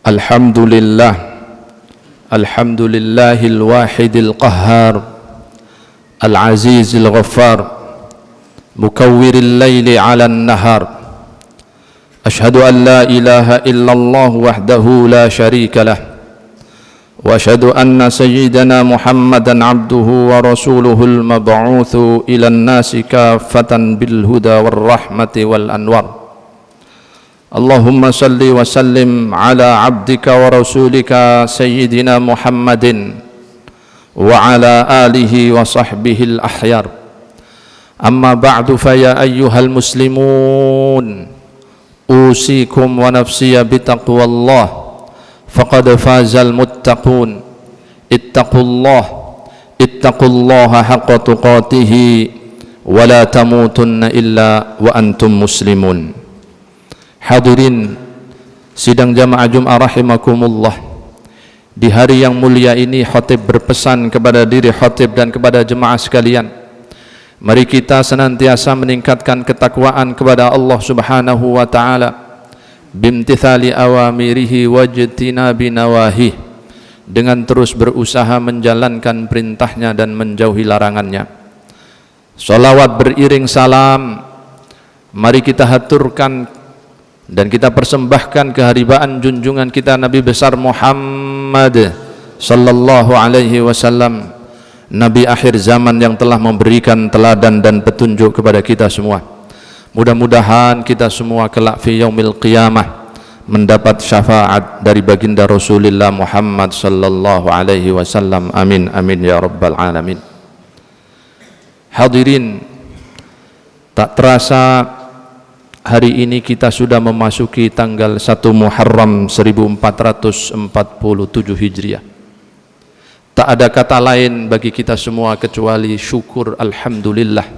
Alhamdulillah, alhamdulillahil wahidil qahhar, al-azizil ghaffar, mukawwiril laili 'alan nahar. Ashhadu an la ilaha illallah wahdahu la syarika lah, wa ashhadu anna sayyidana Muhammadan abduhu wa rasuluhul mab'utsu ilan nasi kaffatan bil huda war rahmati wal anwar. Allahumma salli wa sallim ala abdika wa rasulika sayyidina Muhammadin wa ala alihi wa sahbihi al-ahyar. Amma ba'du, fa ya ayyuhal muslimun, usikum wa nafsiya bitaqwallah, faqad fazal muttaqun. Ittaqullaha haqqa tuqatihi wa la tamutunna illa wa antum muslimun. Hadirin sidang jamaah Jum'ah rahimakumullah, di hari yang mulia ini khatib berpesan kepada diri khatib dan kepada jemaah sekalian, mari kita senantiasa meningkatkan ketakwaan kepada Allah Subhanahu wa taala bimtithali awamirihi wajtinabi nawahih, dengan terus berusaha menjalankan perintahnya dan menjauhi larangannya. Salawat beriring salam mari kita haturkan dan kita persembahkan keharibaan junjungan kita Nabi besar Muhammad sallallahu alaihi wasallam, Nabi akhir zaman yang telah memberikan teladan dan petunjuk kepada kita semua. Mudah-mudahan kita semua kelak fi yaumil qiyamah mendapat syafaat dari baginda Rasulullah Muhammad sallallahu alaihi wasallam. Amin amin ya rabbal alamin. Hadirin, tak terasa hari ini kita sudah memasuki tanggal 1 Muharram 1447 Hijriah. Tak ada kata lain bagi kita semua kecuali syukur alhamdulillah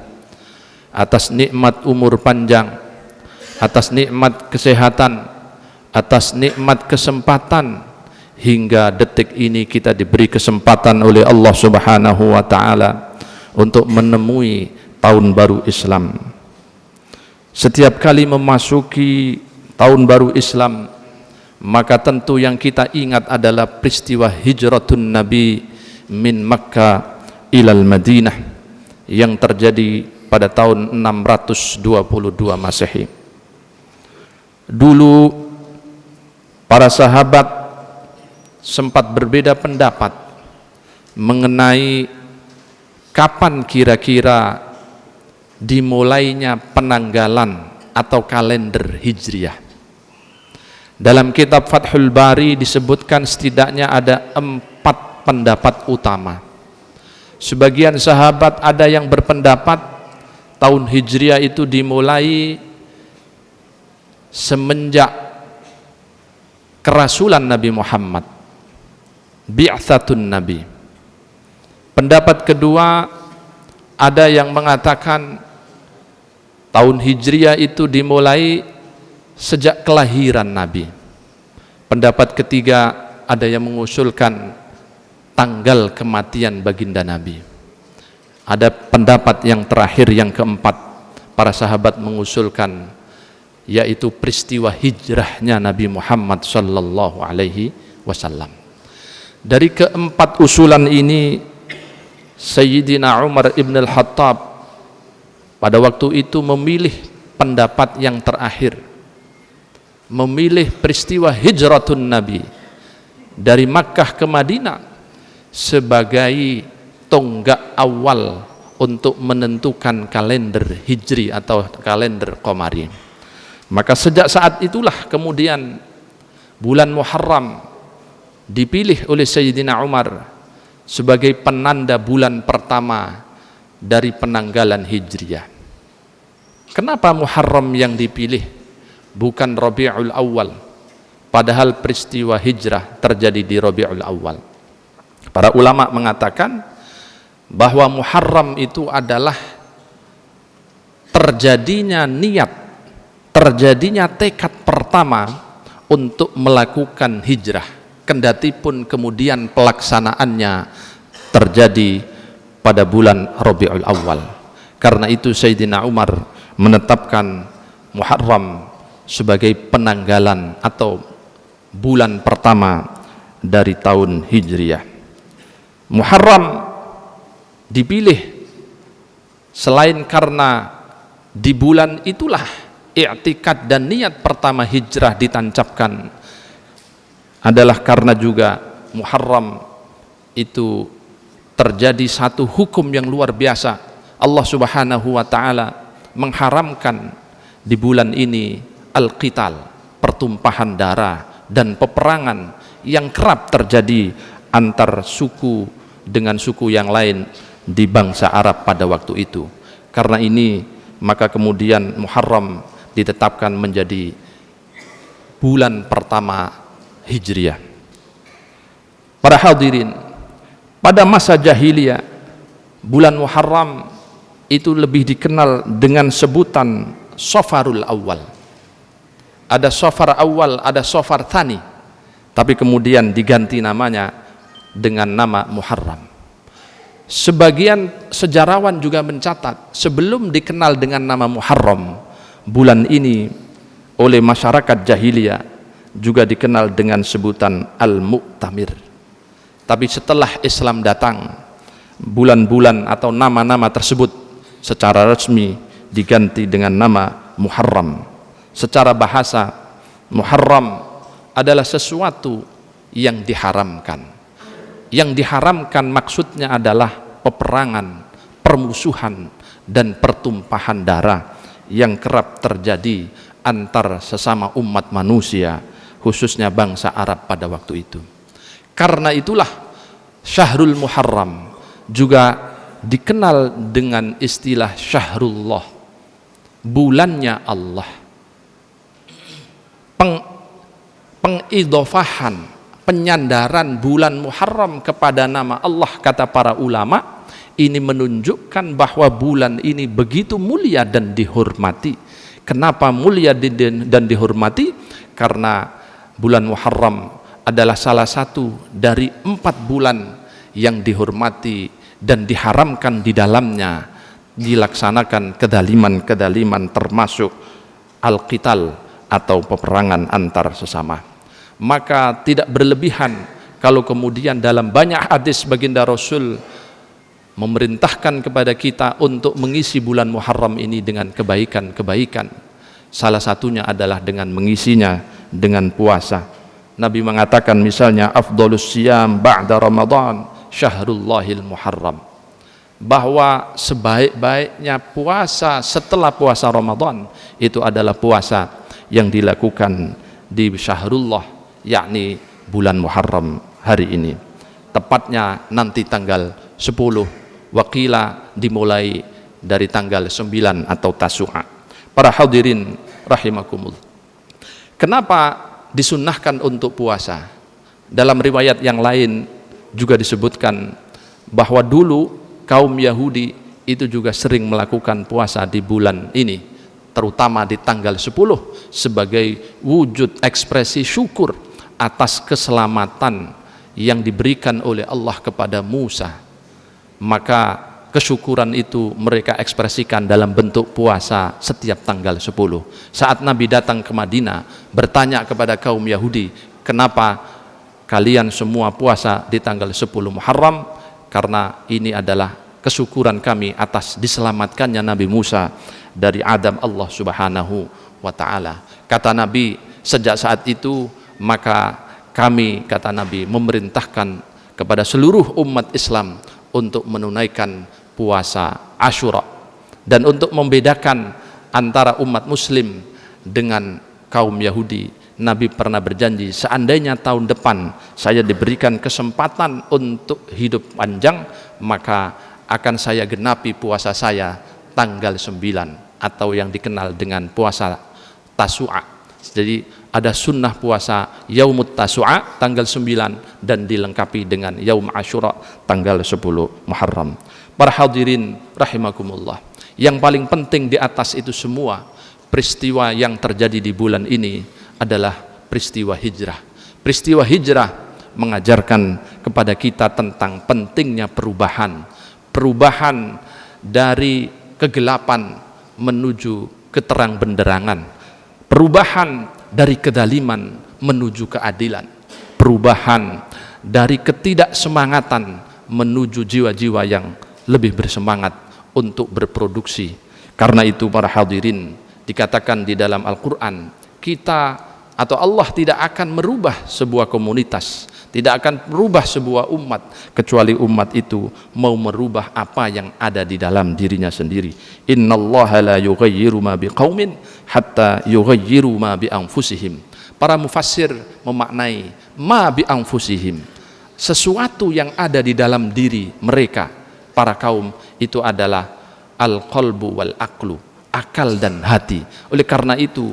atas nikmat umur panjang, atas nikmat kesehatan, atas nikmat kesempatan, hingga detik ini kita diberi kesempatan oleh Allah Subhanahu wa taala untuk menemui tahun baru Islam. Setiap kali memasuki tahun baru Islam, maka tentu yang kita ingat adalah peristiwa hijratun Nabi min Makkah ilal Madinah yang terjadi pada tahun 622 Masehi. Dulu para sahabat sempat berbeda pendapat mengenai kapan kira-kira dimulainya penanggalan atau kalender Hijriah. Dalam kitab Fathul Bari disebutkan setidaknya ada 4 pendapat utama. Sebagian sahabat ada yang berpendapat tahun Hijriah itu dimulai semenjak kerasulan Nabi Muhammad, bi'tsatun Nabi. Pendapat kedua ada yang mengatakan tahun Hijriah itu dimulai sejak kelahiran Nabi. Pendapat ketiga ada yang mengusulkan tanggal kematian baginda Nabi. Ada pendapat yang terakhir yang keempat, para sahabat mengusulkan yaitu peristiwa hijrahnya Nabi Muhammad sallallahu alaihi wasallam. Dari keempat usulan ini, Sayyidina Umar ibn al-Khattab pada waktu itu memilih pendapat yang terakhir, memilih peristiwa hijratun Nabi dari Makkah ke Madinah sebagai tonggak awal untuk menentukan kalender Hijri atau kalender Qamari. Maka sejak saat itulah kemudian bulan Muharram dipilih oleh Sayyidina Umar sebagai penanda bulan pertama dari penanggalan Hijriah. Kenapa Muharram yang dipilih bukan Rabiul Awal, padahal peristiwa hijrah terjadi di Rabiul Awal? Para ulama mengatakan bahwa Muharram itu adalah terjadinya niat, terjadinya tekad pertama untuk melakukan hijrah, kendatipun kemudian pelaksanaannya terjadi pada bulan Rabiul Awal. Karena itu Sayyidina Umar menetapkan Muharram sebagai penanggalan atau bulan pertama dari tahun Hijriah. Muharram dipilih selain karena di bulan itulah i'tikad dan niat pertama hijrah ditancapkan, adalah karena juga Muharram itu terjadi satu hukum yang luar biasa. Allah Subhanahu wa taala mengharamkan di bulan ini al-qital, pertumpahan darah dan peperangan yang kerap terjadi antar suku dengan suku yang lain di bangsa Arab pada waktu itu. Karena ini maka kemudian Muharram ditetapkan menjadi bulan pertama Hijriah. Para hadirin, pada masa jahiliyah bulan Muharram itu lebih dikenal dengan sebutan Safarul Awal. Ada Safar Awal, ada Safar Tsani, tapi kemudian diganti namanya dengan nama Muharram. Sebagian sejarawan juga mencatat sebelum dikenal dengan nama Muharram, bulan ini oleh masyarakat jahiliyah juga dikenal dengan sebutan Al-Mu'tamir. Tapi setelah Islam datang, bulan-bulan atau nama-nama tersebut secara resmi diganti dengan nama Muharram. Secara bahasa, Muharram adalah sesuatu yang diharamkan. Yang diharamkan maksudnya adalah peperangan, permusuhan, dan pertumpahan darah yang kerap terjadi antar sesama umat manusia, khususnya bangsa Arab pada waktu itu. Karena itulah Syahrul Muharram juga dikenal dengan istilah Syahrullah, bulannya Allah. Pengidofahan, penyandaran bulan Muharram kepada nama Allah, kata para ulama, ini menunjukkan bahwa bulan ini begitu mulia dan dihormati. Kenapa mulia dan dihormati? Karena bulan Muharram adalah salah satu dari 4 bulan yang dihormati dan diharamkan di dalamnya dilaksanakan kedaliman-kedaliman, termasuk al-qital atau peperangan antar sesama. Maka tidak berlebihan kalau kemudian dalam banyak hadis baginda Rasul memerintahkan kepada kita untuk mengisi bulan Muharram ini dengan kebaikan-kebaikan. Salah satunya adalah dengan mengisinya dengan puasa. Nabi mengatakan misalnya afdhalus siyam ba'da Ramadan syahrullahil Muharram, bahwa sebaik-baiknya puasa setelah puasa Ramadan itu adalah puasa yang dilakukan di Syahrullah, yakni bulan Muharram hari ini. Tepatnya nanti tanggal 10, wakila dimulai dari tanggal 9 atau Tasu'a. Para hadirin rahimakumullah, kenapa disunnahkan untuk puasa? Dalam riwayat yang lain juga disebutkan bahwa dulu kaum Yahudi itu juga sering melakukan puasa di bulan ini, terutama di tanggal 10, sebagai wujud ekspresi syukur atas keselamatan yang diberikan oleh Allah kepada Musa. Maka kesyukuran itu mereka ekspresikan dalam bentuk puasa setiap tanggal 10. Saat Nabi datang ke Madinah bertanya kepada kaum Yahudi, kenapa kalian semua puasa di tanggal 10 Muharram? Karena ini adalah kesyukuran kami atas diselamatkannya Nabi Musa dari adab Allah Subhanahu wa ta'ala. Kata Nabi, sejak saat itu maka kami, kata Nabi, memerintahkan kepada seluruh umat Islam untuk menunaikan puasa Asyura. Dan untuk membedakan antara umat muslim dengan kaum Yahudi, Nabi pernah berjanji, seandainya tahun depan saya diberikan kesempatan untuk hidup panjang, maka akan saya genapi puasa saya tanggal 9 atau yang dikenal dengan puasa Tasu'a. Jadi ada sunnah puasa Yaumut Tasu'a tanggal 9 dan dilengkapi dengan Yaum Asyura tanggal 10 Muharram. Para hadirin rahimakumullah, yang paling penting di atas itu semua, peristiwa yang terjadi di bulan ini adalah peristiwa hijrah. Peristiwa hijrah mengajarkan kepada kita tentang pentingnya perubahan dari kegelapan menuju keterang benderangan, perubahan dari kedaliman menuju keadilan, perubahan dari ketidaksemangatan menuju jiwa-jiwa yang lebih bersemangat untuk berproduksi. Karena itu para hadirin, dikatakan di dalam Al-Quran, kita atau Allah tidak akan merubah sebuah komunitas, tidak akan merubah sebuah umat, kecuali umat itu mau merubah apa yang ada di dalam dirinya sendiri. Innallaha la yughayyiru ma biqaumin hatta yughayyiru ma bi anfusihim. Para mufassir memaknai ma bi anfusihim, sesuatu yang ada di dalam diri mereka, para kaum itu adalah al-qalbu wal aqlu, akal dan hati. Oleh karena itu,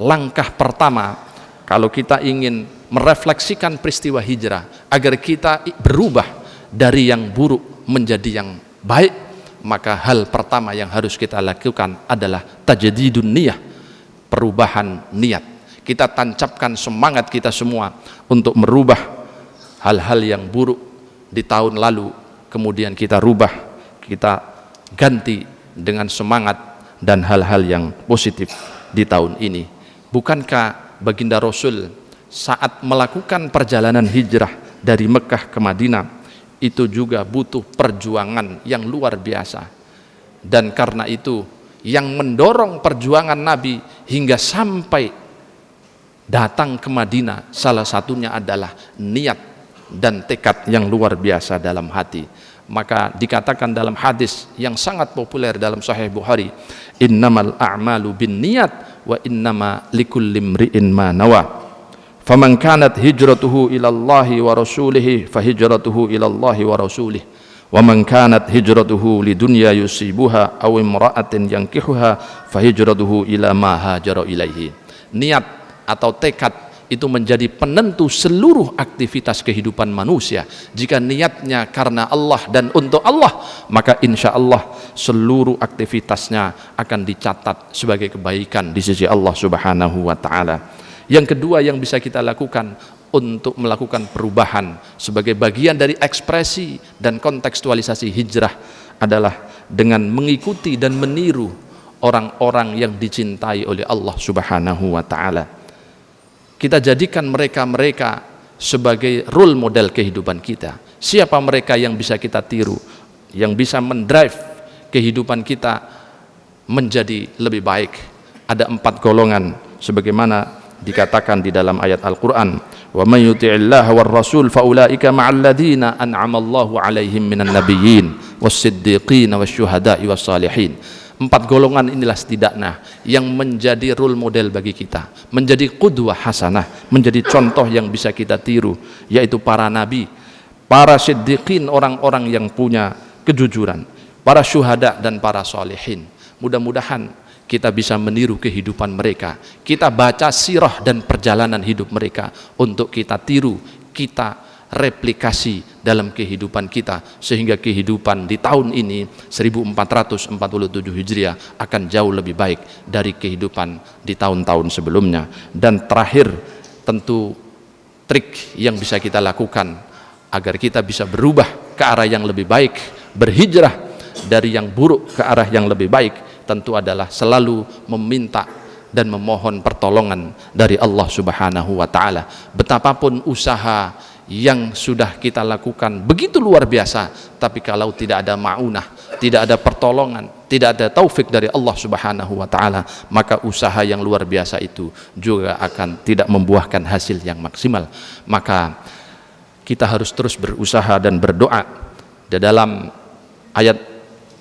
langkah pertama kalau kita ingin merefleksikan peristiwa hijrah agar kita berubah dari yang buruk menjadi yang baik, maka hal pertama yang harus kita lakukan adalah tajdidun niyah, perubahan niat. Kita tancapkan semangat kita semua untuk merubah hal-hal yang buruk di tahun lalu, kemudian kita rubah, kita ganti dengan semangat dan hal-hal yang positif di tahun ini. Bukankah baginda Rasul saat melakukan perjalanan hijrah dari Mekah ke Madinah itu juga butuh perjuangan yang luar biasa, dan karena itu yang mendorong perjuangan Nabi hingga sampai datang ke Madinah salah satunya adalah niat dan tekad yang luar biasa dalam hati. Maka dikatakan dalam hadis yang sangat populer dalam Sahih Bukhari, innamal a'malu bin niyat wa innama likulli imri'in ma nawa. Faman kanat hijratuhu ila Allahi wa rasulihi fa hijratuhu ila Allahi wa rasulih. Wa man kanat hijratuhu lidunya yusibuha aw imra'atin yankihuha fa hijratuhu ila ma hajara ilaihi. Niat atau tekad itu menjadi penentu seluruh aktivitas kehidupan manusia. Jika niatnya karena Allah dan untuk Allah, maka insya Allah seluruh aktivitasnya akan dicatat sebagai kebaikan di sisi Allah Subhanahu wa ta'ala. Yang kedua yang bisa kita lakukan untuk melakukan perubahan sebagai bagian dari ekspresi dan kontekstualisasi hijrah adalah dengan mengikuti dan meniru orang-orang yang dicintai oleh Allah Subhanahu wa ta'ala. Kita jadikan mereka-mereka sebagai role model kehidupan kita. Siapa mereka yang bisa kita tiru, yang bisa mendrive kehidupan kita menjadi lebih baik? Ada 4 golongan sebagaimana dikatakan di dalam ayat Al-Quran, wa may yuti'illaha war rasul fa ulaika ma'al ladzina an'ama Allahu 'alaihim minan nabiyyin was-siddiqin wasyuhada'i was-salihin. 4 golongan inilah setidaknya yang menjadi role model bagi kita, menjadi qudwah hasanah, menjadi contoh yang bisa kita tiru, yaitu para nabi, para siddiqin, orang-orang yang punya kejujuran, para syuhada dan para salihin. Mudah-mudahan kita bisa meniru kehidupan mereka, kita baca sirah dan perjalanan hidup mereka untuk kita tiru, kita replikasi dalam kehidupan kita, sehingga kehidupan di tahun ini 1447 Hijriah akan jauh lebih baik dari kehidupan di tahun-tahun sebelumnya. Dan terakhir, tentu trik yang bisa kita lakukan agar kita bisa berubah ke arah yang lebih baik, berhijrah dari yang buruk ke arah yang lebih baik, tentu adalah selalu meminta dan memohon pertolongan dari Allah Subhanahu wa ta'ala. Betapapun usaha yang sudah kita lakukan begitu luar biasa, tapi kalau tidak ada ma'unah, tidak ada pertolongan, tidak ada taufik dari Allah Subhanahu wa ta'ala, maka usaha yang luar biasa itu juga akan tidak membuahkan hasil yang maksimal. Maka kita harus terus berusaha dan berdoa. Di dalam ayat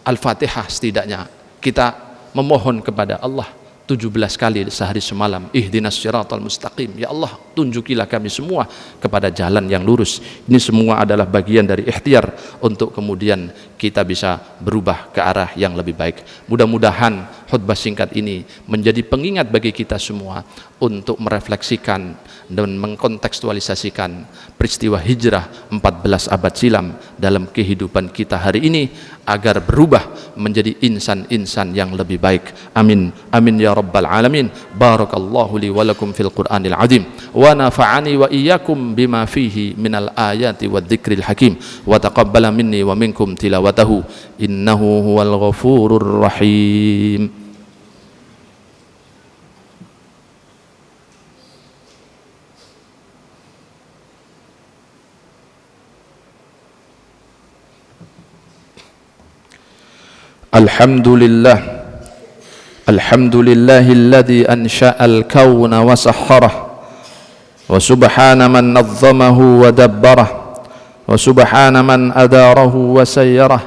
Al-Fatihah setidaknya kita memohon kepada Allah 17 kali sehari semalam, ihdinas siratal mustaqim, ya Allah tunjukilah kami semua kepada jalan yang lurus. Ini semua adalah bagian dari ikhtiar untuk kemudian kita bisa berubah ke arah yang lebih baik. Mudah-mudahan khutbah singkat ini menjadi pengingat bagi kita semua untuk merefleksikan dan mengkontekstualisasikan peristiwa hijrah 14 abad silam dalam kehidupan kita hari ini, agar berubah menjadi insan-insan yang lebih baik. Amin amin ya rabbal alamin. Barakallahu li wa lakum fil Qur'anil azim wa nafa'ani wa iyyakum bima fihi minal ayati wadh-dhikril hakim wa taqabbala minni wa minkum tilawatahu innahu huwal ghafurur rahim. Alhamdulillahilladzi ansha'al kauna wa sahharah wa subhana man nazzamahu wa dabbarah wa subhana man adarahu wa sayyarah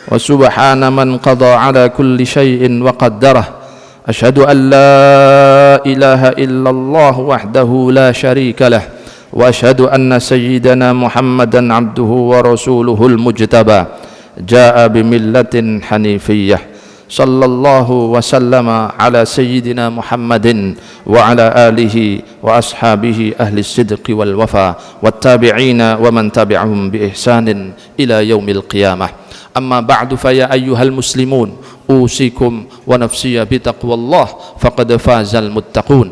wa subhana man qada ala kulli shay'in wa qaddarah. Ashhadu an la ilaha illallah wahdahu la sharika lah wa ashhadu anna sayyidana Muhammadan abduhu wa rasuluhul mujtaba jaa bimillatin hanifiyyah. Sallallahu wa sallama ala sayyidina Muhammadin wa ala alihi wa ashabihi ahli sidqi wal wafa wattabi'ina wa man tabi'ahum bi ihsanin ila yaumil qiyamah. Amma ba'du, fa ya ayyuhal muslimun usikum wa nafsiya bi taqwallah faqad fazal muttaqun.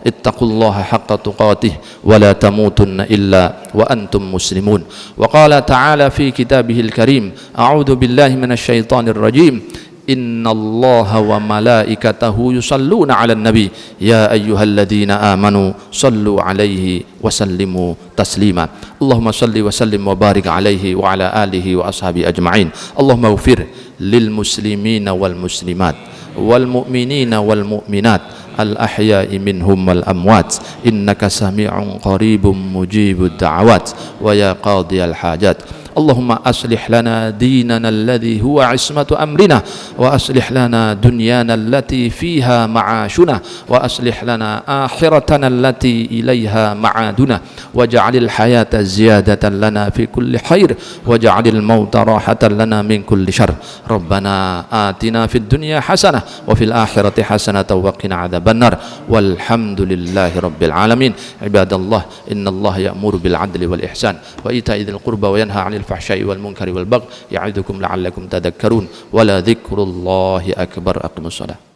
ittaqullaha haqqa tuqatih wa la tamutunna illa wa antum muslimun. Wa qala ta'ala fi kitabihil karim, a'udzu billahi minasy syaithanir rajim, innallaha wa malaikatahu yusalluna 'alan nabi ya ayyuhalladzina amanu sallu 'alaihi wa sallimu taslima. Allahumma salli wa sallim wa barik 'alaihi wa 'ala alihi wa ashabi ajma'in. Allahumma ighfir lil muslimina wal muslimat wal mu'minina wal mu'minat al-ahya'i minhum wal amwat innaka sami'un qaribun mujibud da'awat wa ya qadiyal hajat. Allahumma aslih lana dinana alladhi huwa ismatu amrina wa aslih lana dunyana allati fiha ma'ashuna wa aslih lana akhiratana allati ilayha ma'aduna waj'alil hayata ziyadatan lana fi kulli khair waj'alil mauta rahatan lana min kulli syarr. Rabbana atina fid dunya hasanah wa fil akhirati hasanatan wa qina adzabannar walhamdulillahi rabbil alamin. Ibadallah, innallaha ya'muru bil 'adli wal ihsan wa ita'i dzil qurba wa yanha 'anil fahsya'i wal munkari wal baghi ya'idukum la'allakum tadhakkarun wa la dzikrullahi akbar. Aqimus shalah.